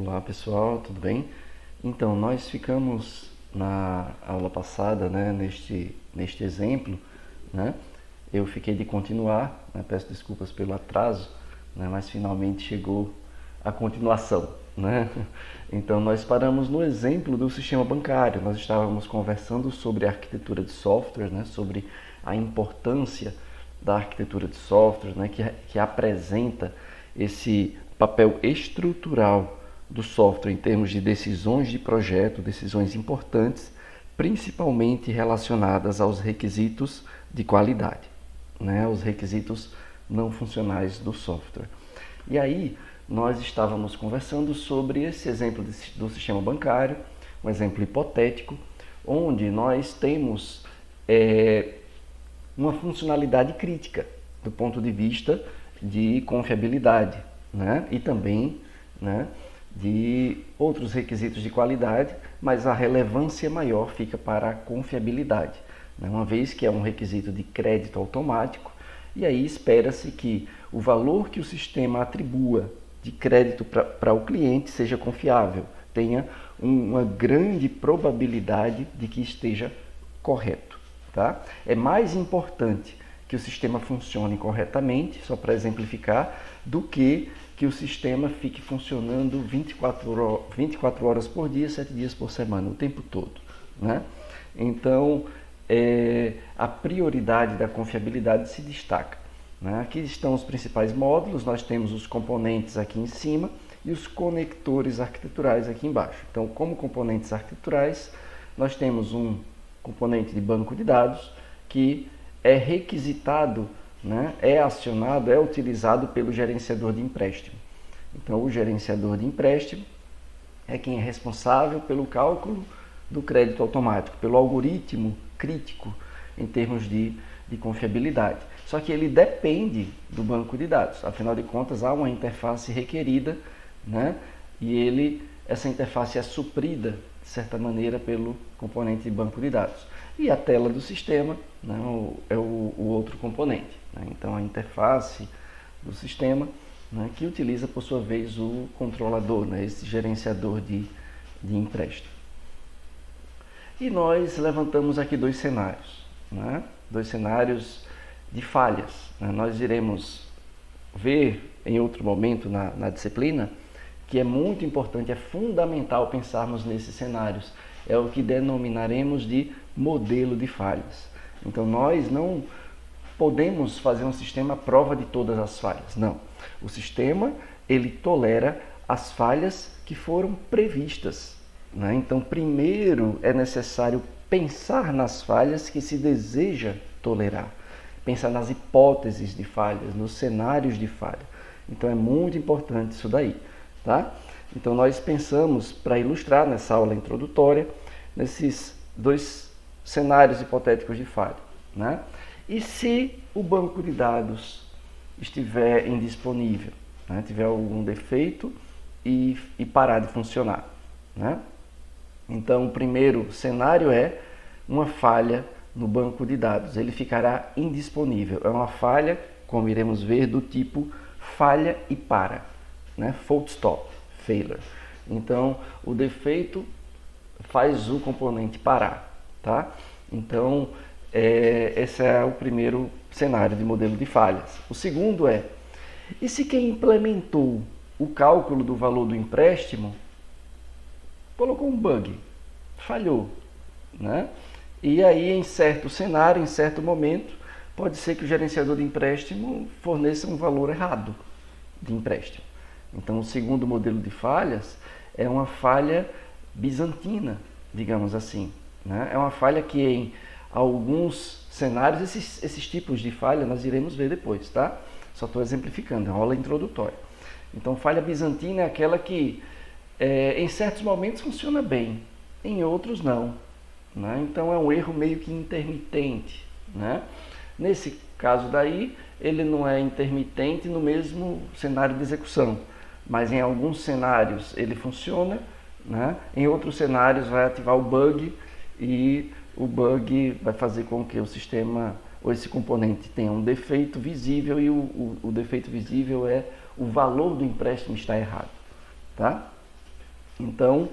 Olá pessoal, tudo bem? Então, nós ficamos na aula passada, né, neste exemplo, né? Eu fiquei de continuar, né, peço desculpas pelo atraso, né, mas finalmente chegou a continuação, né? Então, nós paramos no exemplo do sistema bancário. Nós estávamos conversando sobre a arquitetura de software, né, sobre a importância da arquitetura de software, né, que apresenta esse papel estrutural do software em termos de decisões de projeto, decisões importantes, principalmente relacionadas aos requisitos de qualidade, né, os requisitos não funcionais do software. E aí nós estávamos conversando sobre esse exemplo do sistema bancário, um exemplo hipotético, onde nós temos uma funcionalidade crítica do ponto de vista de confiabilidade, né, e também, né, de outros requisitos de qualidade, mas a relevância maior fica para a confiabilidade, né? Uma vez que é um requisito de crédito automático, e aí espera-se que o valor que o sistema atribua de crédito para o cliente seja confiável, tenha uma grande probabilidade de que esteja correto. Tá? É mais importante que o sistema funcione corretamente, só para exemplificar, do que o sistema fique funcionando 24 horas por dia, 7 dias por semana, o tempo todo, né? Então, a prioridade da confiabilidade se destaca, né? Aqui estão os principais módulos, nós temos os componentes aqui em cima e os conectores arquiteturais aqui embaixo. Então, como componentes arquiteturais, nós temos um componente de banco de dados que é requisitado, né, é acionado, é utilizado pelo gerenciador de empréstimo. Então, o gerenciador de empréstimo é quem é responsável pelo cálculo do crédito automático, pelo algoritmo crítico em termos de confiabilidade. Só que ele depende do banco de dados, afinal de contas há uma interface requerida, né, e essa interface é suprida de certa maneira pelo componente de banco de dados. E a tela do sistema, né, é o outro componente, né? Então a interface do sistema, né, que utiliza por sua vez o controlador, né, esse gerenciador de empréstimo. E nós levantamos aqui dois cenários, né, dois cenários de falhas, né? Nós iremos ver em outro momento na disciplina que é muito importante, é fundamental pensarmos nesses cenários. É o que denominaremos de modelo de falhas. Então, nós não podemos fazer um sistema à prova de todas as falhas. Não. O sistema, ele tolera as falhas que foram previstas, né? Então, primeiro é necessário pensar nas falhas que se deseja tolerar. Pensar nas hipóteses de falhas, nos cenários de falha. Então, é muito importante isso daí. Tá? Então nós pensamos, para ilustrar nessa aula introdutória, nesses dois cenários hipotéticos de falha, né? E se o banco de dados estiver indisponível, né? Tiver algum defeito e parar de funcionar, né? Então o primeiro cenário é uma falha no banco de dados, ele ficará indisponível. É uma falha, como iremos ver, do tipo falha e para, né? Fault stop, failure. Então, o defeito faz o componente parar, tá? Então, esse é o primeiro cenário de modelo de falhas. O segundo é, e se quem implementou o cálculo do valor do empréstimo colocou um bug, falhou, né? E aí, em certo cenário, em certo momento, pode ser que o gerenciador de empréstimo forneça um valor errado de empréstimo. Então, o segundo modelo de falhas é uma falha bizantina, digamos assim, né? É uma falha que em alguns cenários, esses tipos de falha nós iremos ver depois, tá? Só estou exemplificando, é uma aula introdutória. Então, falha bizantina é aquela que em certos momentos funciona bem, em outros não, né? Então, é um erro meio que intermitente, né? Nesse caso daí, ele não é intermitente no mesmo cenário de execução, mas em alguns cenários ele funciona, né? Em outros cenários vai ativar o bug e o bug vai fazer com que o sistema ou esse componente tenha um defeito visível e o defeito visível é o valor do empréstimo está errado, tá? Então,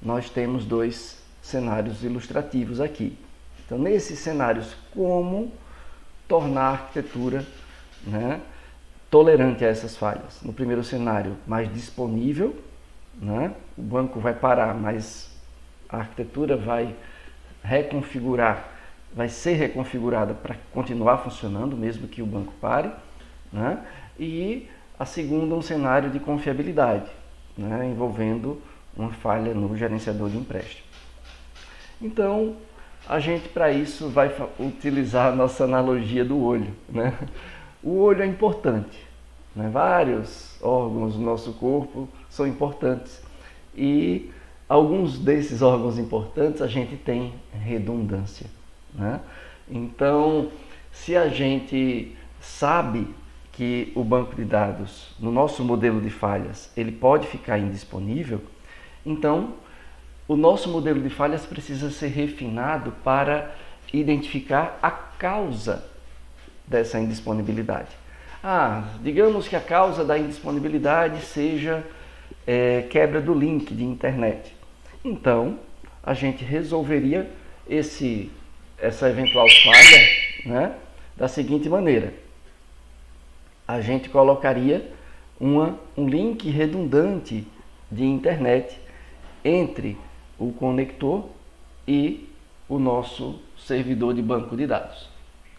nós temos dois cenários ilustrativos aqui. Então, nesses cenários, como tornar a arquitetura, né, tolerante a essas falhas? No primeiro cenário, mais disponível, né? O banco vai parar, mas a arquitetura vai ser reconfigurada para continuar funcionando, mesmo que o banco pare, né? E a segunda, um cenário de confiabilidade, né, envolvendo uma falha no gerenciador de empréstimo. Então, a gente para isso vai utilizar a nossa analogia do olho, né? O olho é importante, né? Vários órgãos do nosso corpo são importantes e alguns desses órgãos importantes a gente tem redundância, né? Então, se a gente sabe que o banco de dados, no nosso modelo de falhas, ele pode ficar indisponível, então o nosso modelo de falhas precisa ser refinado para identificar a causa dessa indisponibilidade. Digamos que a causa da indisponibilidade seja quebra do link de internet. Então, a gente resolveria essa eventual falha, né, da seguinte maneira. A gente colocaria um link redundante de internet entre o conector e o nosso servidor de banco de dados,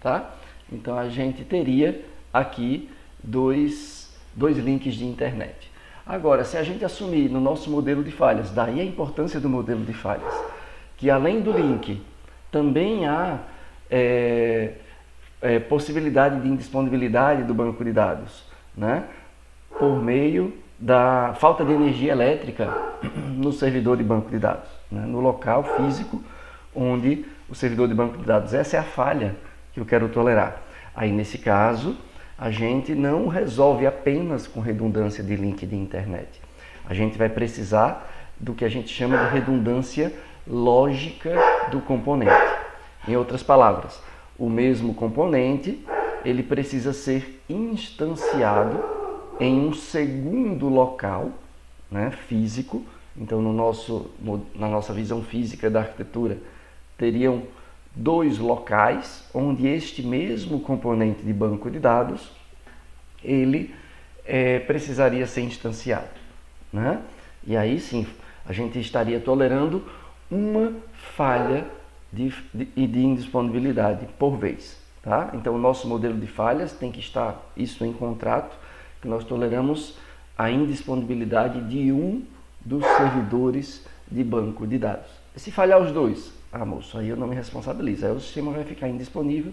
tá? Então a gente teria aqui dois links de internet. Agora, se a gente assumir no nosso modelo de falhas, daí a importância do modelo de falhas, que além do link também há possibilidade de indisponibilidade do banco de dados, né, por meio da falta de energia elétrica no servidor de banco de dados, né, no local físico onde o servidor de banco de dados. Essa é a falha que eu quero tolerar. Aí, nesse caso, a gente não resolve apenas com redundância de link de internet. A gente vai precisar do que a gente chama de redundância lógica do componente. Em outras palavras, o mesmo componente ele precisa ser instanciado em um segundo local, né, físico. Então, na nossa visão física da arquitetura, teriam dois locais onde este mesmo componente de banco de dados ele precisaria ser instanciado, né? E aí sim, a gente estaria tolerando uma falha de indisponibilidade por vez, tá? Então, o nosso modelo de falhas tem que estar isso em contrato, que nós toleramos a indisponibilidade de um dos servidores de banco de dados. E se falhar os dois, moço, aí eu não me responsabilizo, aí o sistema vai ficar indisponível,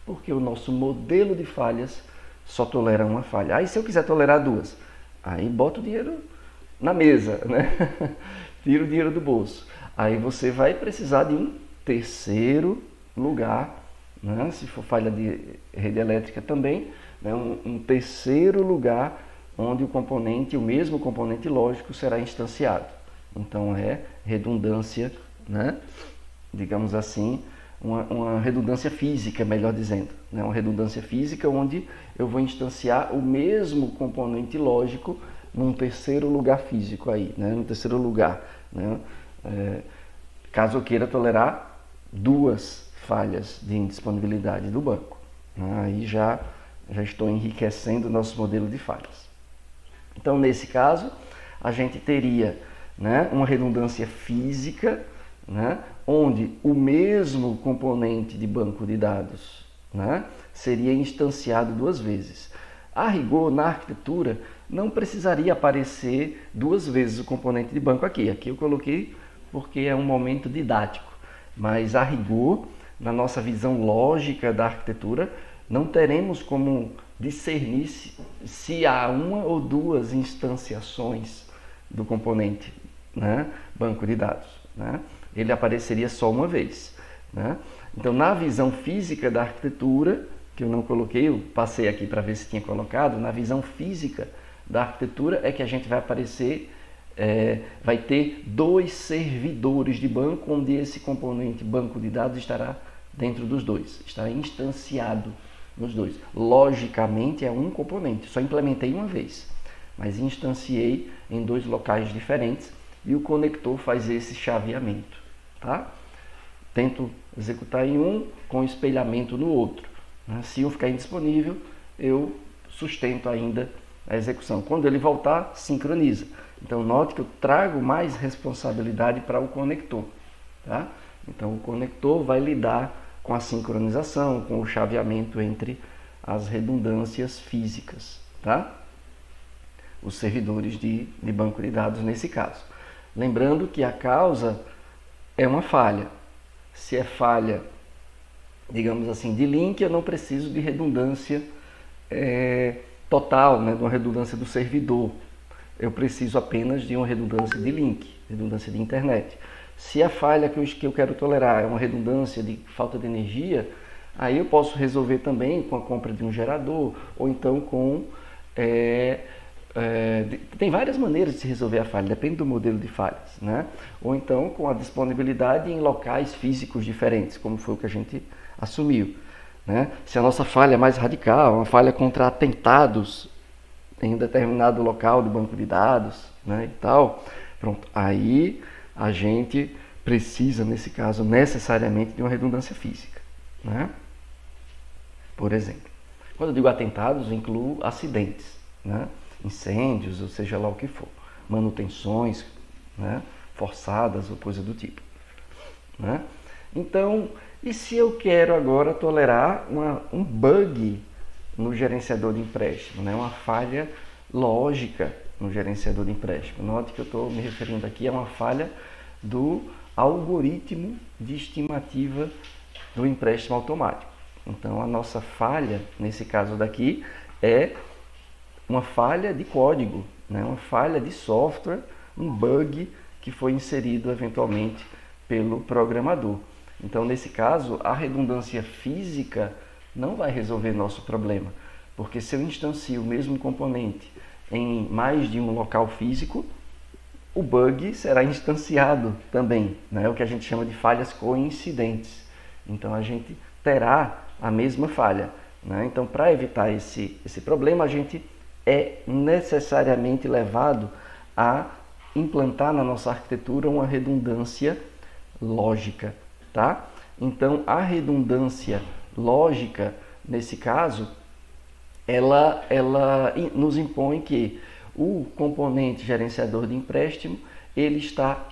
porque o nosso modelo de falhas só tolera uma falha. Aí se eu quiser tolerar duas, aí bota o dinheiro na mesa, né? Tira o dinheiro do bolso. Aí você vai precisar de um terceiro lugar, né? Se for falha de rede elétrica também, né? Um terceiro lugar onde o mesmo componente lógico será instanciado. Então é redundância, né? Digamos assim, uma redundância física, melhor dizendo, né? Uma redundância física onde eu vou instanciar o mesmo componente lógico num terceiro lugar físico aí, né? No terceiro lugar, né? Caso eu queira tolerar duas falhas de indisponibilidade do banco, né? Aí já estou enriquecendo o nosso modelo de falhas. Então, nesse caso, a gente teria, né, uma redundância física, né, onde o mesmo componente de banco de dados, né, seria instanciado duas vezes. A rigor, na arquitetura, não precisaria aparecer duas vezes o componente de banco aqui. Aqui eu coloquei porque é um momento didático. Mas, a rigor, na nossa visão lógica da arquitetura, não teremos como discernir se há uma ou duas instanciações do componente, né, banco de dados, né? Ele apareceria só uma vez, né? Então, na visão física da arquitetura, que eu não coloquei, eu passei aqui para ver se tinha colocado, na visão física da arquitetura é que a gente vai vai ter dois servidores de banco, onde esse componente banco de dados estará dentro dos dois, estará instanciado nos dois. Logicamente é um componente, só implementei uma vez, mas instanciei em dois locais diferentes e o conector faz esse chaveamento, tá? Tento executar em um com espelhamento no outro, né? Se um ficar indisponível, eu sustento ainda a execução. Quando ele voltar, sincroniza. Então note que eu trago mais responsabilidade para o conector, tá? Então o conector vai lidar com a sincronização, com o chaveamento entre as redundâncias físicas, tá? Os servidores de banco de dados nesse caso. Lembrando que a causa é uma falha. Se é falha, digamos assim, de link, eu não preciso de redundância total, né, de uma redundância do servidor. Eu preciso apenas de uma redundância de link, redundância de internet. Se a falha que eu quero tolerar é uma redundância de falta de energia, aí eu posso resolver também com a compra de um gerador, ou então com... tem várias maneiras de se resolver a falha, depende do modelo de falhas, né? Ou então com a disponibilidade em locais físicos diferentes, como foi o que a gente assumiu, né? Se a nossa falha é mais radical, uma falha contra atentados em um determinado local do banco de dados, né, e tal, pronto, aí a gente precisa, nesse caso, necessariamente de uma redundância física, né? Por exemplo, quando eu digo atentados, eu incluo acidentes, né? Incêndios, ou seja lá o que for, manutenções, né, forçadas ou coisa do tipo, né? Então, e se eu quero agora tolerar um bug no gerenciador de empréstimo, né, uma falha lógica no gerenciador de empréstimo? Note que eu estou me referindo aqui a uma falha do algoritmo de estimativa do empréstimo automático. Então, a nossa falha, nesse caso daqui, é uma falha de código, né? Uma falha de software, um bug que foi inserido eventualmente pelo programador. Então, nesse caso, a redundância física não vai resolver nosso problema, porque se eu instancio o mesmo componente em mais de um local físico, o bug será instanciado também, né? O que a gente chama de falhas coincidentes. Então, a gente terá a mesma falha, né? Então, para evitar esse problema, a gente é necessariamente levado a implantar na nossa arquitetura uma redundância lógica, tá? Então, a redundância lógica, nesse caso, ela nos impõe que o componente gerenciador de empréstimo, ele está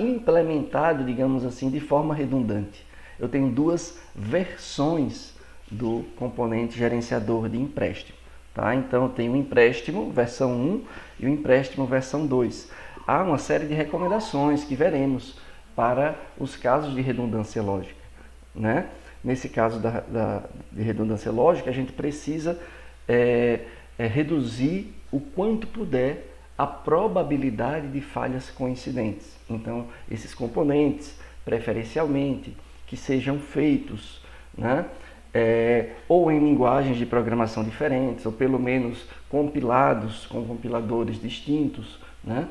implementado, digamos assim, de forma redundante. Eu tenho duas versões do componente gerenciador de empréstimo, tá? Então eu tenho o empréstimo versão 1 e o empréstimo versão 2. Há uma série de recomendações que veremos para os casos de redundância lógica, né? Nesse caso de redundância lógica, a gente precisa reduzir o quanto puder a probabilidade de falhas coincidentes. Então, esses componentes, preferencialmente, que sejam feitos, né, ou em linguagens de programação diferentes, ou pelo menos compilados com compiladores distintos, né,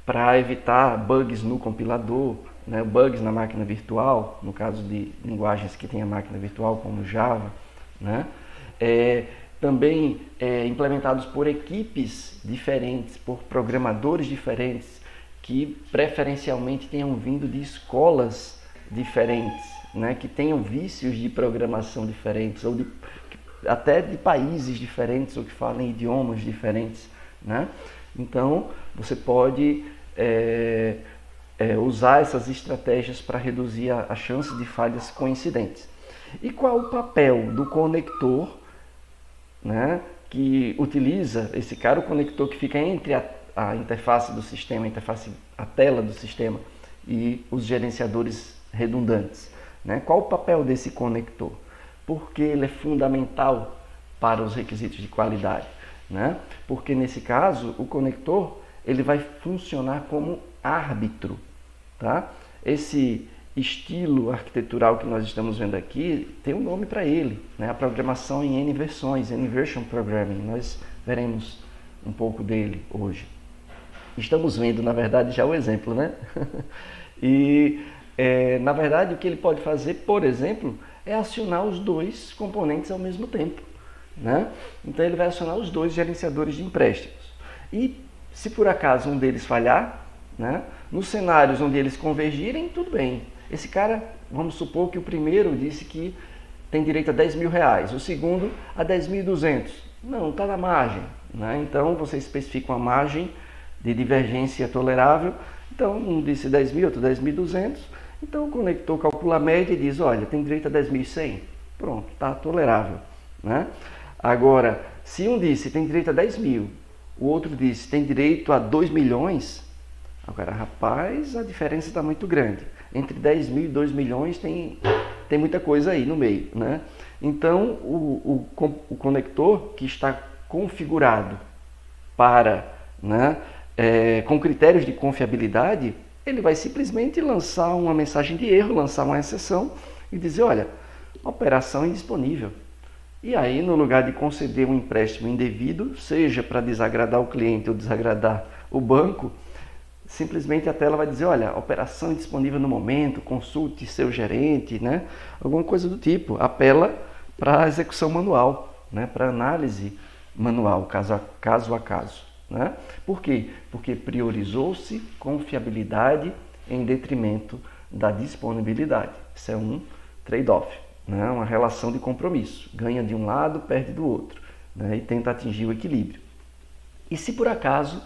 para evitar bugs no compilador, né, bugs na máquina virtual, no caso de linguagens que têm a máquina virtual, como Java, né, também implementados por equipes diferentes, por programadores diferentes, que preferencialmente tenham vindo de escolas diferentes, né, que tenham vícios de programação diferentes, ou até de países diferentes, ou que falem idiomas diferentes, né? Então, você pode usar essas estratégias para reduzir a chance de falhas coincidentes. E qual o papel do conector, né, que utiliza esse cara, o conector que fica entre a interface do sistema, a tela do sistema e os gerenciadores redundantes, né? Qual o papel desse conector? Porque ele é fundamental para os requisitos de qualidade, né? Porque nesse caso o conector ele vai funcionar como árbitro, tá? Esse estilo arquitetural que nós estamos vendo aqui tem um nome para ele, né? A programação em N versões, N-version programming. Nós veremos um pouco dele hoje. Estamos vendo, na verdade, já o exemplo, né? E na verdade, o que ele pode fazer, por exemplo, é acionar os dois componentes ao mesmo tempo, né? Então, ele vai acionar os dois gerenciadores de empréstimos. E Se por acaso um deles falhar, né, nos cenários onde eles convergirem, tudo bem. Esse cara, vamos supor que o primeiro disse que tem direito a 10 mil reais, o segundo a 10.200. Não, está na margem, né? Então você especifica uma margem de divergência tolerável. Então um disse 10 mil, outro 10.200. Então o conector calcula a média e diz, olha, tem direito a 10.100. Pronto, está tolerável, né? Agora, se um disse tem direito a 10 mil, o outro disse tem direito a 2 milhões, agora, rapaz, a diferença está muito grande. Entre 10 mil e 2 milhões tem muita coisa aí no meio, né? Então, o conector que está configurado para, né, com critérios de confiabilidade, ele vai simplesmente lançar uma mensagem de erro, lançar uma exceção e dizer, olha, operação indisponível. E aí, no lugar de conceder um empréstimo indevido, seja para desagradar o cliente ou desagradar o banco, simplesmente a tela vai dizer, olha, operação indisponível no momento, consulte seu gerente, né? Alguma coisa do tipo. Apela para a execução manual, né? Para análise manual, caso a caso. Né? Por quê? Porque priorizou-se confiabilidade em detrimento da disponibilidade. Isso é um trade-off, né? Uma relação de compromisso. Ganha de um lado, perde do outro, né? E tenta atingir o equilíbrio. E se por acaso,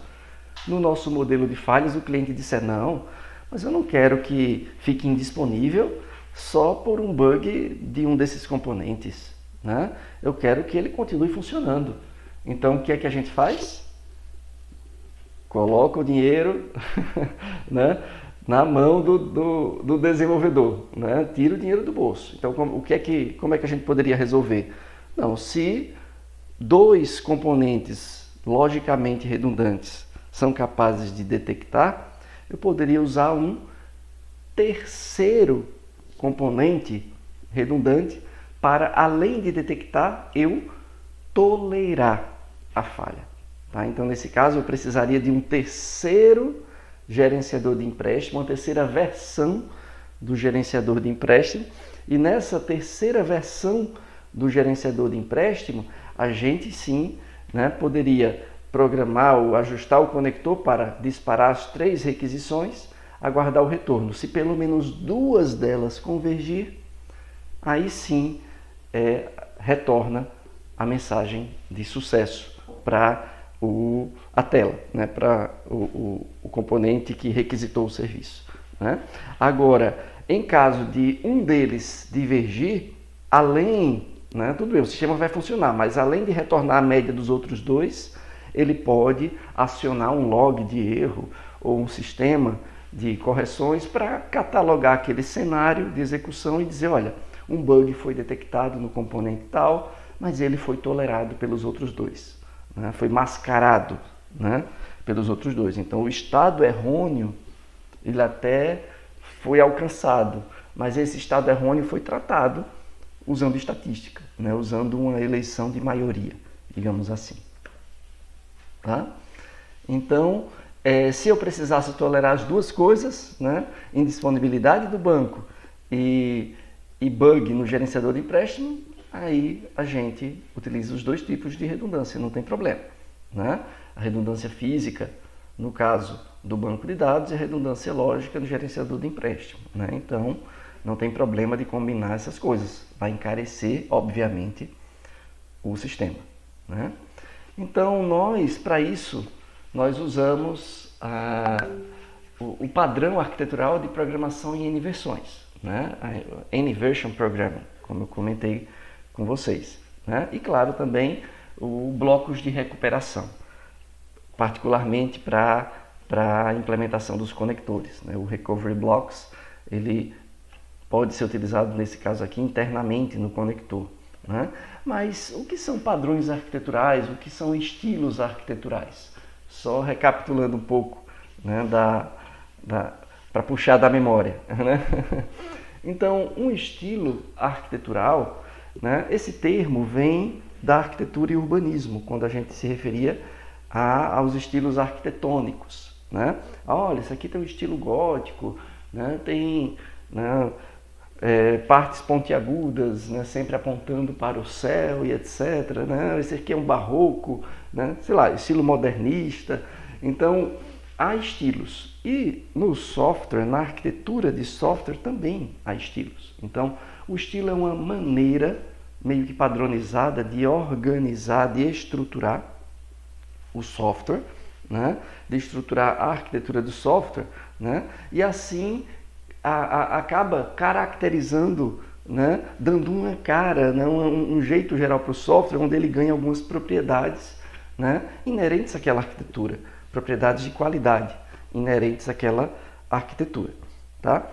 no nosso modelo de falhas, o cliente disser não, mas eu não quero que fique indisponível só por um bug de um desses componentes, né? Eu quero que ele continue funcionando. Então, o que é que a gente faz? Coloca o dinheiro né, na mão do desenvolvedor, né? Tira o dinheiro do bolso. Então, como é que a gente poderia resolver? Não, se dois componentes logicamente redundantes são capazes de detectar, eu poderia usar um terceiro componente redundante para, além de detectar, eu tolerar a falha. Tá? Então, nesse caso, eu precisaria de um terceiro gerenciador de empréstimo, uma terceira versão do gerenciador de empréstimo. E nessa terceira versão do gerenciador de empréstimo, a gente sim, né, poderia programar ou ajustar o conector para disparar as 3 requisições, aguardar o retorno. Se pelo menos 2 delas convergir, aí sim retorna a mensagem de sucesso para a tela, né, para o componente que requisitou o serviço. Né? Agora, em caso de um deles divergir, além, né, tudo bem, o sistema vai funcionar, mas além de retornar a média dos outros 2, ele pode acionar um log de erro ou um sistema de correções para catalogar aquele cenário de execução e dizer, olha, um bug foi detectado no componente tal, mas ele foi tolerado pelos outros 2, né? Foi mascarado, né, pelos outros 2. Então, o estado errôneo, ele até foi alcançado, mas esse estado errôneo foi tratado usando estatística, né, usando uma eleição de maioria, digamos assim. Tá? Então, se eu precisasse tolerar as 2 coisas, né, indisponibilidade do banco e bug no gerenciador de empréstimo, aí a gente utiliza os 2 tipos de redundância, não tem problema. Né? A redundância física, no caso do banco de dados, e a redundância lógica no gerenciador de empréstimo. Né? Então, não tem problema de combinar essas coisas. Vai encarecer, obviamente, o sistema. Né? Então, para isso, nós usamos o padrão arquitetural de programação em N versões, né? N Version Programming, como eu comentei com vocês. Né? E, claro, também blocos de recuperação, particularmente para a implementação dos conectores. Né? O Recovery Blocks, ele pode ser utilizado, nesse caso aqui, internamente no conector. Né? Mas o que são padrões arquiteturais, o que são estilos arquiteturais? Só recapitulando um pouco, né, para puxar da memória. Né? Então, um estilo arquitetural, né, esse termo vem da arquitetura e urbanismo, quando a gente se referia aos estilos arquitetônicos. Né? Olha, isso aqui tem um estilo gótico, né, tem... né, partes pontiagudas, né, sempre apontando para o céu e etc. Né? Esse aqui é um barroco, né? Sei lá, estilo modernista. Então, há estilos. E no software, na arquitetura de software, também há estilos. Então, o estilo é uma maneira meio que padronizada de organizar, de estruturar o software, né? De estruturar a arquitetura do software, né? E assim acaba caracterizando, né? Dando uma cara, né? um jeito geral para o software, onde ele ganha algumas propriedades, né? Inerentes àquela arquitetura, propriedades de qualidade inerentes àquela arquitetura, tá?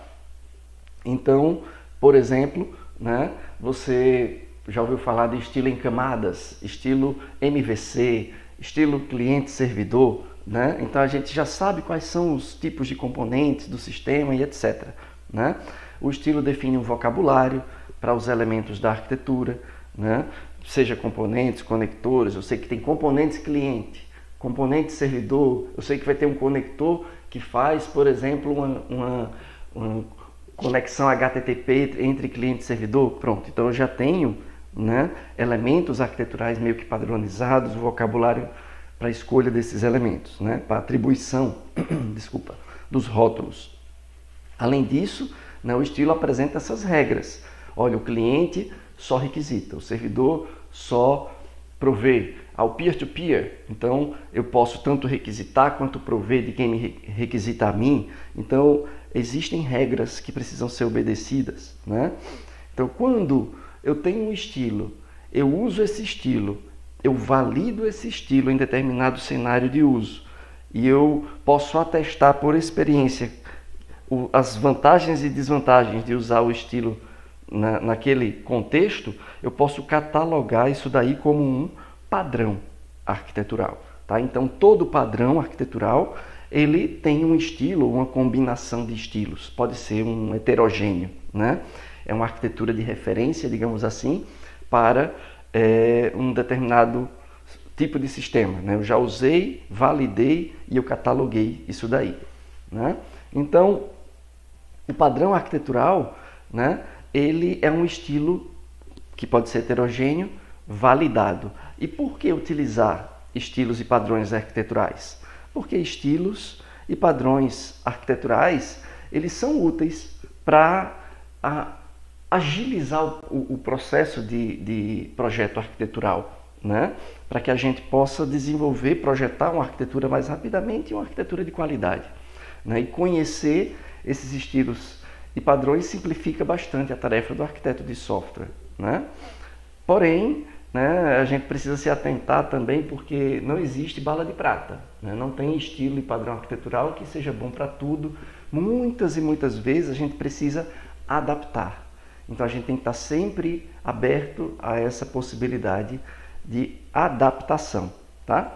Então, por exemplo, né? Você já ouviu falar de estilo em camadas, estilo MVC, estilo cliente-servidor, né? Então a gente já sabe quais são os tipos de componentes do sistema e etc, né? O estilo define um vocabulário para os elementos da arquitetura, né? Seja componentes, conectores. Eu sei que tem componentes cliente, componente servidor. Eu sei que vai ter um conector que faz, por exemplo, uma conexão HTTP entre cliente e servidor. Pronto, então eu já tenho, né, elementos arquiteturais meio que padronizados, o vocabulário para a escolha desses elementos, né, para atribuição desculpa, dos rótulos. Além disso, né, o estilo apresenta essas regras. Olha, o cliente só requisita, o servidor só provê. Ao peer-to-peer, então eu posso tanto requisitar quanto prover de quem me requisita a mim. Então existem regras que precisam ser obedecidas, né? Então quando eu tenho um estilo, eu uso esse estilo, eu valido esse estilo em determinado cenário de uso e eu posso atestar por experiência as vantagens e desvantagens de usar o estilo naquele contexto, eu posso catalogar isso daí como um padrão arquitetural, tá? Então todo padrão arquitetural ele tem um estilo, uma combinação de estilos, pode ser um heterogêneo, né? É uma arquitetura de referência, digamos assim, para um determinado tipo de sistema, né? Eu já usei, validei e eu cataloguei isso daí, né? Então o padrão arquitetural, né, ele é um estilo que pode ser heterogêneo, validado. E por que utilizar estilos e padrões arquiteturais? Porque estilos e padrões arquiteturais, eles são úteis para agilizar o processo de projeto arquitetural, né? Para que a gente possa desenvolver, projetar uma arquitetura mais rapidamente e uma arquitetura de qualidade, né? E conhecer esses estilos e padrões simplifica bastante a tarefa do arquiteto de software, né? Porém, né, a gente precisa se atentar também porque não existe bala de prata, né? Não tem estilo e padrão arquitetural que seja bom para tudo. Muitas e muitas vezes a gente precisa adaptar. Então a gente tem que estar sempre aberto a essa possibilidade de adaptação, tá?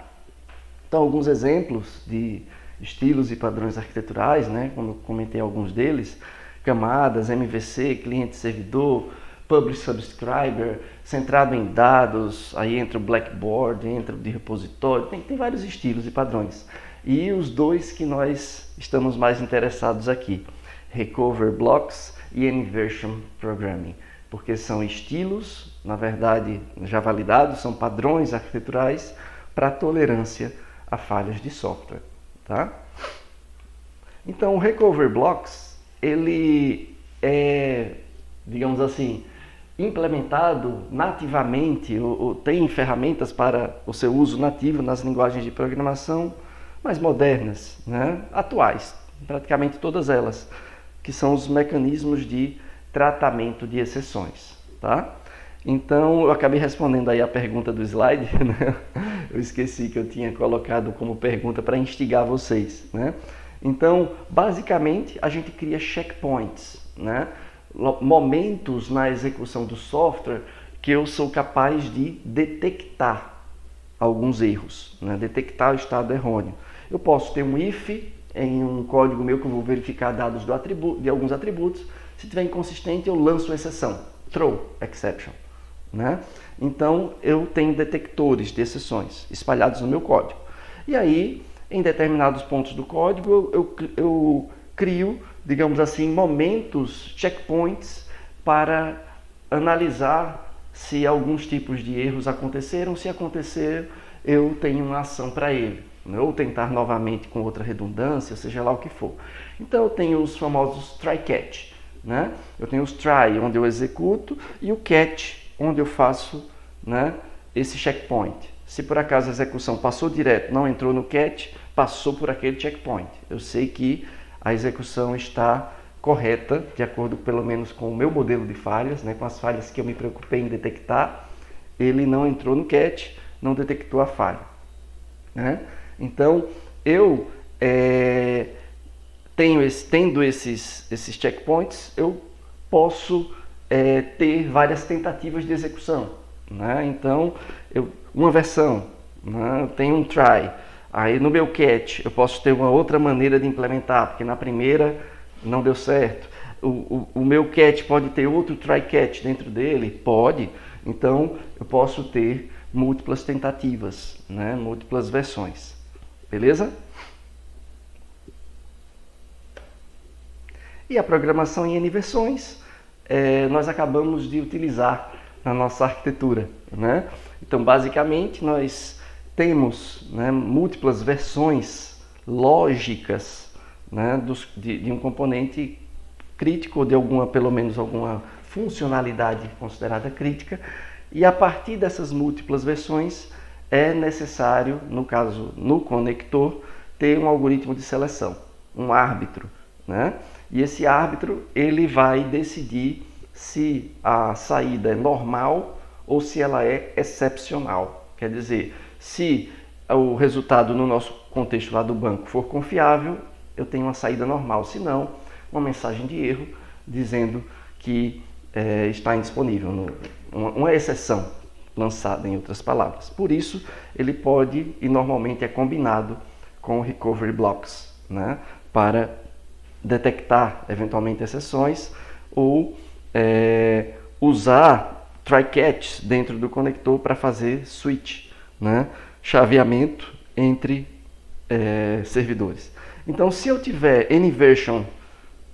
Então alguns exemplos de estilos e padrões arquiteturais, né, como eu comentei alguns deles: camadas, MVC, cliente-servidor, Publish Subscriber, centrado em dados, aí entra o Blackboard, entra o de repositório, tem vários estilos e padrões. E os dois que nós estamos mais interessados aqui, Recover Blocks e Inversion Programming, porque são estilos, na verdade, já validados, são padrões arquiteturais para tolerância a falhas de software, tá? Então, o Recover Blocks, ele é, digamos assim, implementado nativamente, ou tem ferramentas para o seu uso nativo nas linguagens de programação mais modernas, né? Atuais, praticamente todas elas, que são os mecanismos de tratamento de exceções, tá? Então, eu acabei respondendo aí a pergunta do slide, né? Eu esqueci que eu tinha colocado como pergunta para instigar vocês, né? Então, basicamente, a gente cria checkpoints, né? Momentos na execução do software que eu sou capaz de detectar alguns erros, né? Detectar o estado errôneo. Eu posso ter um if em um código meu que eu vou verificar dados de alguns atributos. Se tiver inconsistente, eu lanço exceção, throw exception, né? Então eu tenho detectores de exceções espalhados no meu código. E aí, em determinados pontos do código, eu crio, digamos assim, momentos, checkpoints, para analisar se alguns tipos de erros aconteceram. Se acontecer, eu tenho uma ação para ele, né? Ou tentar novamente com outra redundância, seja lá o que for. Então eu tenho os famosos try-catch, né? Eu tenho os try, onde eu executo, e o catch, onde eu faço, né, esse checkpoint. Se por acaso a execução passou direto, não entrou no catch, passou por aquele checkpoint. Eu sei que a execução está correta, de acordo pelo menos com o meu modelo de falhas, né, com as falhas que eu me preocupei em detectar. Ele não entrou no catch, não detectou a falha, né? Então, eu tendo esses checkpoints, eu posso ter várias tentativas de execução, né? Então, uma versão, né? Eu tenho um try, aí no meu catch eu posso ter uma outra maneira de implementar, porque na primeira não deu certo. O meu catch pode ter outro try catch dentro dele? Pode. Então, eu posso ter múltiplas tentativas, né? Múltiplas versões. Beleza? E a programação em N versões, nós acabamos de utilizar na nossa arquitetura, né? Então, basicamente, nós temos, né, múltiplas versões lógicas, né, de um componente crítico, ou de pelo menos alguma funcionalidade considerada crítica, e a partir dessas múltiplas versões é necessário, no caso no conector, ter um algoritmo de seleção, um árbitro, né? E esse árbitro ele vai decidir se a saída é normal ou se ela é excepcional. Quer dizer, se o resultado no nosso contexto lá do banco for confiável, eu tenho uma saída normal, se não, uma mensagem de erro dizendo que está indisponível, uma exceção lançada, em outras palavras. Por isso, ele pode, e normalmente é combinado com recovery blocks, né, para detectar eventualmente exceções ou usar try-catch dentro do conector para fazer switch, né, chaveamento entre servidores. Então, se eu tiver N-version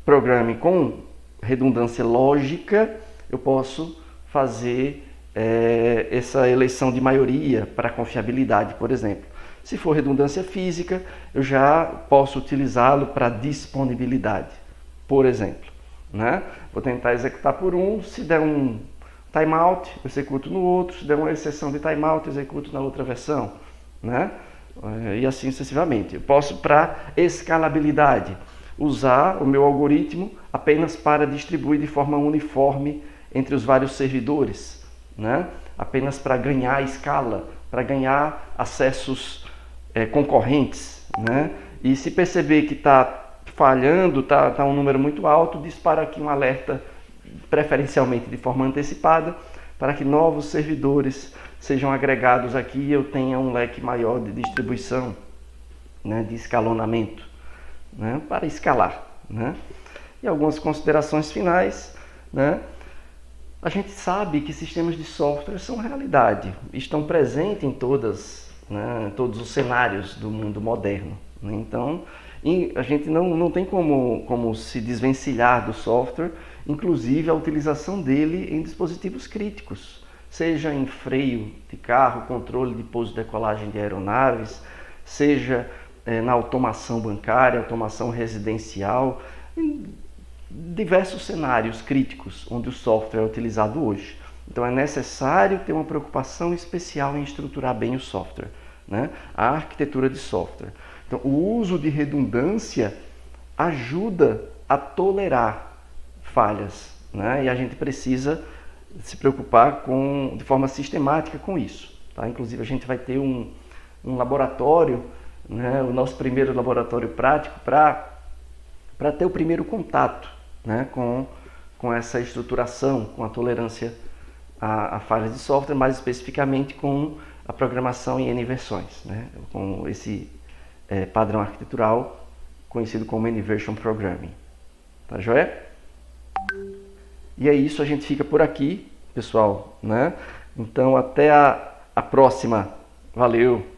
programming com redundância lógica, eu posso fazer essa eleição de maioria para confiabilidade, por exemplo. Se for redundância física, eu já posso utilizá-lo para disponibilidade, por exemplo, né? Vou tentar executar por um, se der um timeout, eu executo no outro, se der uma exceção de timeout, eu executo na outra versão, né? E assim sucessivamente. Eu posso, para escalabilidade, usar o meu algoritmo apenas para distribuir de forma uniforme entre os vários servidores, né? Apenas para ganhar escala, para ganhar acessos concorrentes, né? E se perceber que está falhando, está um número muito alto, dispara aqui um alerta, preferencialmente de forma antecipada, para que novos servidores sejam agregados aqui e eu tenha um leque maior de distribuição, né? De escalonamento, né? Para escalar, né? E algumas considerações finais, né? A gente sabe que sistemas de software são realidade, estão presentes em todos os cenários do mundo moderno, né? Então, a gente não tem como se desvencilhar do software, inclusive a utilização dele em dispositivos críticos, seja em freio de carro, controle de pouso e decolagem de aeronaves, seja na automação bancária, automação residencial, em diversos cenários críticos onde o software é utilizado hoje. Então é necessário ter uma preocupação especial em estruturar bem o software, né? A arquitetura de software. Então o uso de redundância ajuda a tolerar falhas, né? E a gente precisa se preocupar de forma sistemática com isso, tá? Inclusive a gente vai ter um laboratório, né? O nosso primeiro laboratório prático para ter o primeiro contato, né? com essa estruturação, com a tolerância a falhas de software, mais especificamente com a programação em N versões, né? Com esse padrão arquitetural conhecido como N-version programming. Tá joia? E é isso, a gente fica por aqui, pessoal, né? Então até a próxima. Valeu!